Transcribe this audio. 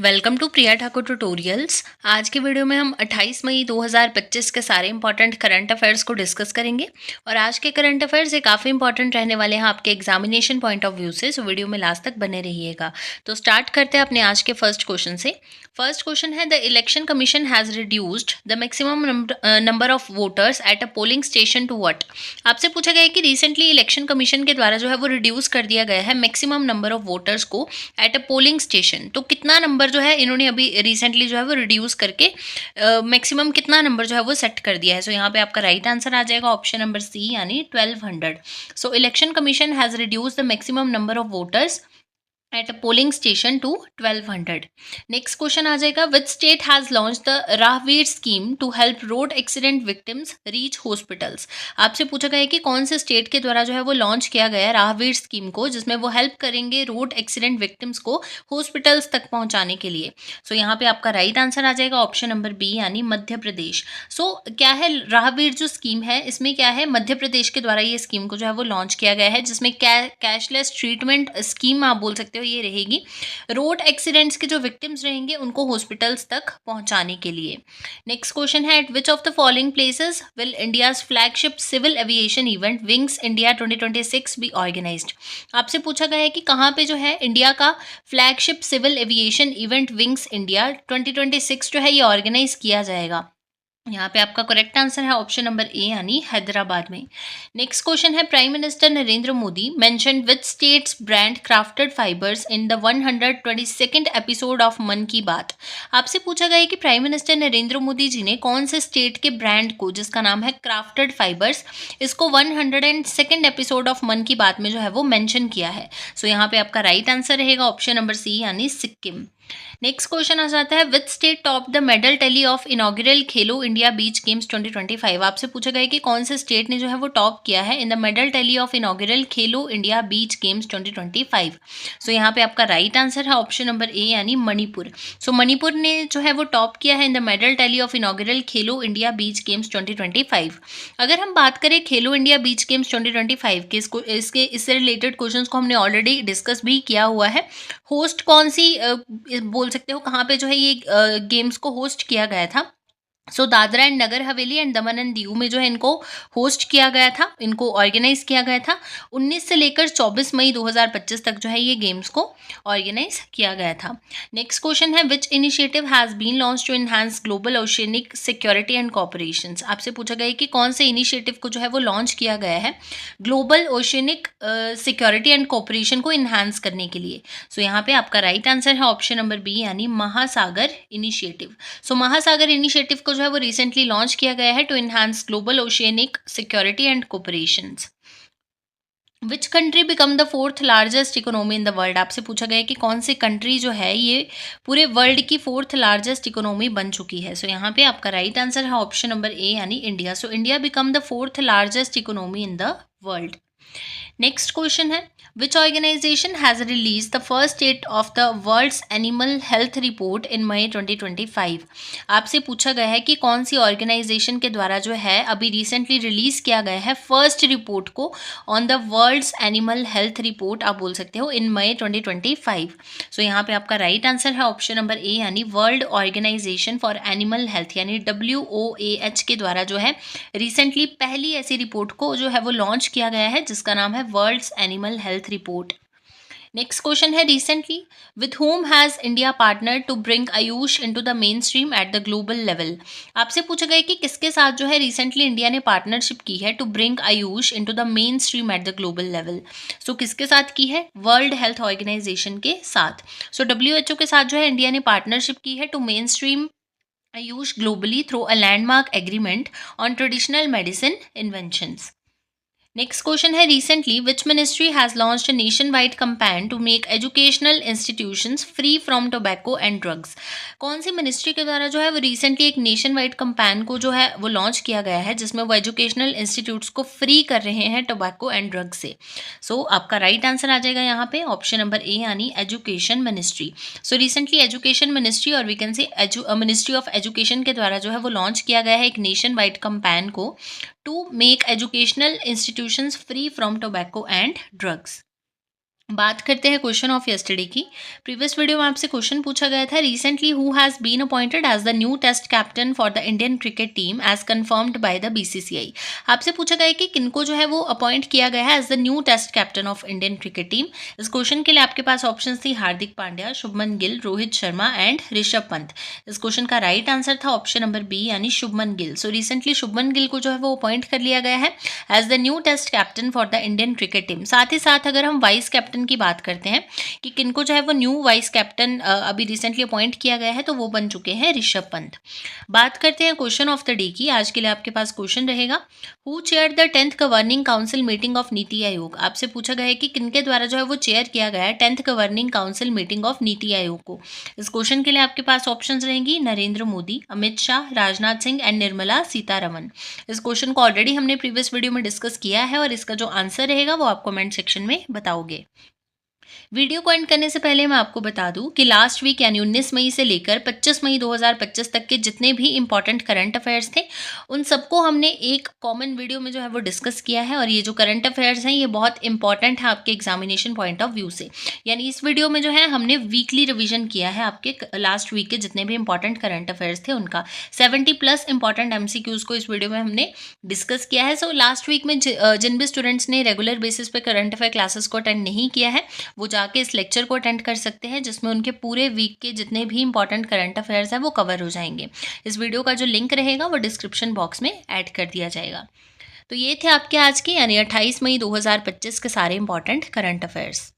Welcome to Priya Thakur tutorials. आज के video में हम 28 मई 2025 के सारे इंपॉर्टेंट करंट अफेयर्स को डिस्कस करेंगे। और आज के करंट अफेयर्स ये काफ़ी इंपॉर्टेंट रहने वाले हैं आपके एग्जामिनेशन पॉइंट ऑफ व्यू से, सो वीडियो में लास्ट तक बने रहिएगा। तो स्टार्ट करते हैं अपने आज के फर्स्ट क्वेश्चन से। फर्स्ट क्वेश्चन है, the election commission has reduced the maximum number of voters at a polling station to what. आपसे पूछा गया है कि रिसेंटली इलेक्शन कमीशन के द्वारा जो है वो रिड्यूस कर दिया गया है मैक्सिमम नंबर ऑफ वोटर्स को एट अ पोलिंग स्टेशन। तो कितना नंबर जो है इन्होंने अभी रिसेंटली जो है वो रिड्यूस करके मैक्सिमम कितना नंबर जो है वो सेट कर दिया है। सो यहाँ पे आपका राइट आंसर आ जाएगा ऑप्शन नंबर सी यानी 1200। So Election commission has reduce the maximum number of voters at a polling station to 1200। Next question आ जाएगा, which state has launch the Rahveer scheme to help road accident victims reach hospitals. आपसे पूछा गया है कि कौन से स्टेट के द्वारा जो है वो लॉन्च किया गया है राहवीर स्कीम को, जिसमें वो हेल्प करेंगे रोड एक्सीडेंट विक्टिम्स को हॉस्पिटल्स तक पहुंचाने के लिए। सो यहाँ पे आपका राइट आंसर आ जाएगा ऑप्शन नंबर बी यानी मध्य प्रदेश। सो क्या है राहवीर जो स्कीम है, इसमें क्या है, मध्य प्रदेश के द्वारा ये स्कीम को जो है वो लॉन्च किया गया है, जिसमें कैशलेस ट्रीटमेंट स्कीम आप बोल सकते हो ये रहेगी। रोड एक्सीडेंट्स के जो विक्टिम्स रहेंगे उनको हॉस्पिटल्स तक पहुंचाने के लिए। नेक्स्ट क्वेश्चन है, at which of the following places will India's flagship civil aviation event wings India 2026 be organised. आपसे पूछा गया है कि कहाँ पे जो है इंडिया का flagship civil aviation event wings India 2026 जो है ये ऑर्गेनाइज किया जाएगा। यहाँ पे आपका करेक्ट आंसर है ऑप्शन नंबर ए यानी हैदराबाद में। नेक्स्ट क्वेश्चन है, prime minister Narendra Modi mention which states brand crafted fibres in the 122nd episode of मन की बात। आपसे पूछा गया है कि प्राइम मिनिस्टर नरेंद्र मोदी जी ने कौन से स्टेट के ब्रांड को, जिसका नाम है क्राफ्टेड फाइबर्स, इसको 102nd एपिसोड ऑफ मन की बात में जो है वो मेंशन किया है। सो यहाँ पे आपका राइट आंसर रहेगा ऑप्शन नंबर सी यानी सिक्किम। नेक्स्ट क्वेश्चन आ जाता है, which state top the medal tally of inaugural Khelo India beach games 2025। आपसे पूछा गया है कि कौन से स्टेट ने जो है वो टॉप किया है in the medal tally of inaugural Khelo India beach games 2025। सो यहाँ पे आपका राइट आंसर है ऑप्शन नंबर ए यानी मणिपुर। सो मणिपुर ने जो है वो टॉप किया है in the medal tally of inaugural Khelo India beach games 2025। अगर हम बात करें खेलो इंडिया बीच गेम्स 2025 के, इससे रिलेटेड क्वेश्चंस को हमने ऑलरेडी डिस्कस भी किया हुआ है। होस्ट कौन सी बोल सकते हो कहाँ पे जो है ये गेम्स को होस्ट किया गया था। सो Dadra and Nagar Haveli and Daman and Diu में जो है इनको होस्ट किया गया था, इनको ऑर्गेनाइज किया गया था। 19 से लेकर 24 मई 2025 तक जो है ये गेम्स को ऑर्गेनाइज किया गया था। नेक्स्ट क्वेश्चन है, which initiative has been launch to enhance global oceanic security and cooperation. आपसे पूछा गया है कि कौन से इनिशिएटिव को जो है वो लॉन्च किया गया है global oceanic security and corporation को इन्हांस करने के लिए। सो यहाँ पे आपका राइट आंसर है ऑप्शन नंबर बी यानी महासागर इनिशिएटिव। सो महासागर इनिशिएटिव को जो है वो रिसेंटली लॉन्च किया गया है to enhance global oceanic security and cooperation. Which country become the fourth largest economy in the world. आपसे पूछा गया है कि कौन सी कंट्री जो है ये पूरे वर्ल्ड की फोर्थ लार्जेस्ट इकोनॉमी बन चुकी है। सो यहाँ पे आपका राइट आंसर है ऑप्शन नंबर ए यानी India. So India become the fourth largest economy in the world. Next question है, which organization has release the first state of the world's animal health report in May 2025। आपसे पूछा गया है कि कौन सी organisation के द्वारा जो है अभी रिसेंटली रिलीज किया गया है फर्स्ट रिपोर्ट को on the world's animal health report, आप बोल सकते हो, इन मई 2025। सो यहाँ पे आपका राइट आंसर है ऑप्शन नंबर ए यानी world organisation for animal health यानी WOAH के द्वारा जो है रिसेंटली पहली ऐसी रिपोर्ट को जो है वो लॉन्च किया गया है जिसका नाम है world's animal health report. Next question है, recently with whom has India partner to bring Ayush into the main stream at the global level. आपसे पूछा गया कि किसके साथ जो है रिसेंटली इंडिया ने पार्टनरशिप की है to bring Ayush into the main stream at the global level. So किसके साथ की है, वर्ल्ड हेल्थ ऑर्गेनाइजेशन के साथ। सो WHO के साथ जो है इंडिया ने पार्टनरशिप की है to main stream Ayush globally through a landmark agreement on traditional medicine inventions. Next question है, recently which ministry has launched a nationwide campaign to make educational institutions free from tobacco and drugs. कौन सी ministry के द्वारा जो है वो recently एक nation wide campaign को जो है वो लॉन्च किया गया है जिसमें वो एजुकेशनल इंस्टीट्यूट्स को फ्री कर रहे हैं टोबैको एंड ड्रग्स से। सो आपका राइट आंसर आ जाएगा यहाँ पे ऑप्शन नंबर ए यानी education ministry. So recently education ministry और we can say ministry of education के द्वारा जो है वो लॉन्च किया गया है एक नेशन वाइड कैंपेन को to make educational institutions free from tobacco and drugs. बात करते हैं क्वेश्चन ऑफ यस्टरडे की। प्रीवियस वीडियो में आपसे क्वेश्चन पूछा गया था, recently who has been appointed as the new test captain for the Indian cricket team as confirmed by the BCCI. आपसे पूछा गया है कि किनको जो है वो अपॉइंट किया गया है as the new test captain of Indian cricket team. इस क्वेश्चन के लिए आपके पास ऑप्शन थी हार्दिक पांड्या, शुभमन गिल, रोहित शर्मा एंड ऋषभ पंत। इस क्वेश्चन का राइट आंसर था ऑप्शन नंबर बी यानी शुभमन गिल। सो रिसेंटली शुभमन गिल को जो है वो अपॉइंट कर लिया गया है as the new test captain for the Indian cricket team. साथ ही साथ अगर हम वाइस कैप्टन की बात करते हैं कि किनको जो है वो न्यू वाइस कैप्टन अभी रिसेंटली अपॉइंट किया गया है, तो वो बन चुके हैं ऋषभ पंत। बात करते हैं क्वेश्चन ऑफ द डे की। आज के लिए आपके पास क्वेश्चन रहेगा, who chair the 10th governing council meeting of NITI Aayog. आपसे पूछा गया है कि किनके द्वारा जो है वो चेयर किया गया है 10th governing council meeting of NITI Aayog को। इस क्वेश्चन के लिए आपके पास ऑप्शंस रहेंगी नरेंद्र मोदी, अमित शाह, राजनाथ सिंह एंड निर्मला सीतारमन। इस क्वेश्चन को ऑलरेडी हमने प्रीवियस वीडियो में डिस्कस किया है और इसका जो आंसर रहेगा वो आप कमेंट सेक्शन में बताओगे। वीडियो को एंड करने से पहले मैं आपको बता दूं कि लास्ट वीक यानी 19 मई से लेकर 25 मई 2025 तक के जितने भी इंपॉर्टेंट करंट अफेयर्स थे उन सबको हमने एक कॉमन वीडियो में जो है वो डिस्कस किया है। और ये जो करंट अफेयर्स हैं ये बहुत इंपॉर्टेंट है आपके एग्जामिनेशन पॉइंट ऑफ व्यू से। यानी इस वीडियो में जो है हमने वीकली रिविजन किया है आपके लास्ट वीक के जितने भी इंपॉर्टेंट करंट अफेयर्स थे उनका। 70+ इंपॉर्टेंट MCQs को इस वीडियो में हमने डिस्कस किया है। सो लास्ट वीक में जिन भी स्टूडेंट्स ने रेगुलर बेसिस पे करंट अफेयर क्लासेस को अटेंड नहीं किया है वो जाके इस लेक्चर को अटेंड कर सकते हैं, जिसमें उनके पूरे वीक के जितने भी इंपॉर्टेंट करंट अफेयर्स हैं वो कवर हो जाएंगे। इस वीडियो का जो लिंक रहेगा वो डिस्क्रिप्शन बॉक्स में ऐड कर दिया जाएगा। तो ये थे आपके आज के यानी 28 मई 2025 के सारे इंपॉर्टेंट करंट अफेयर्स।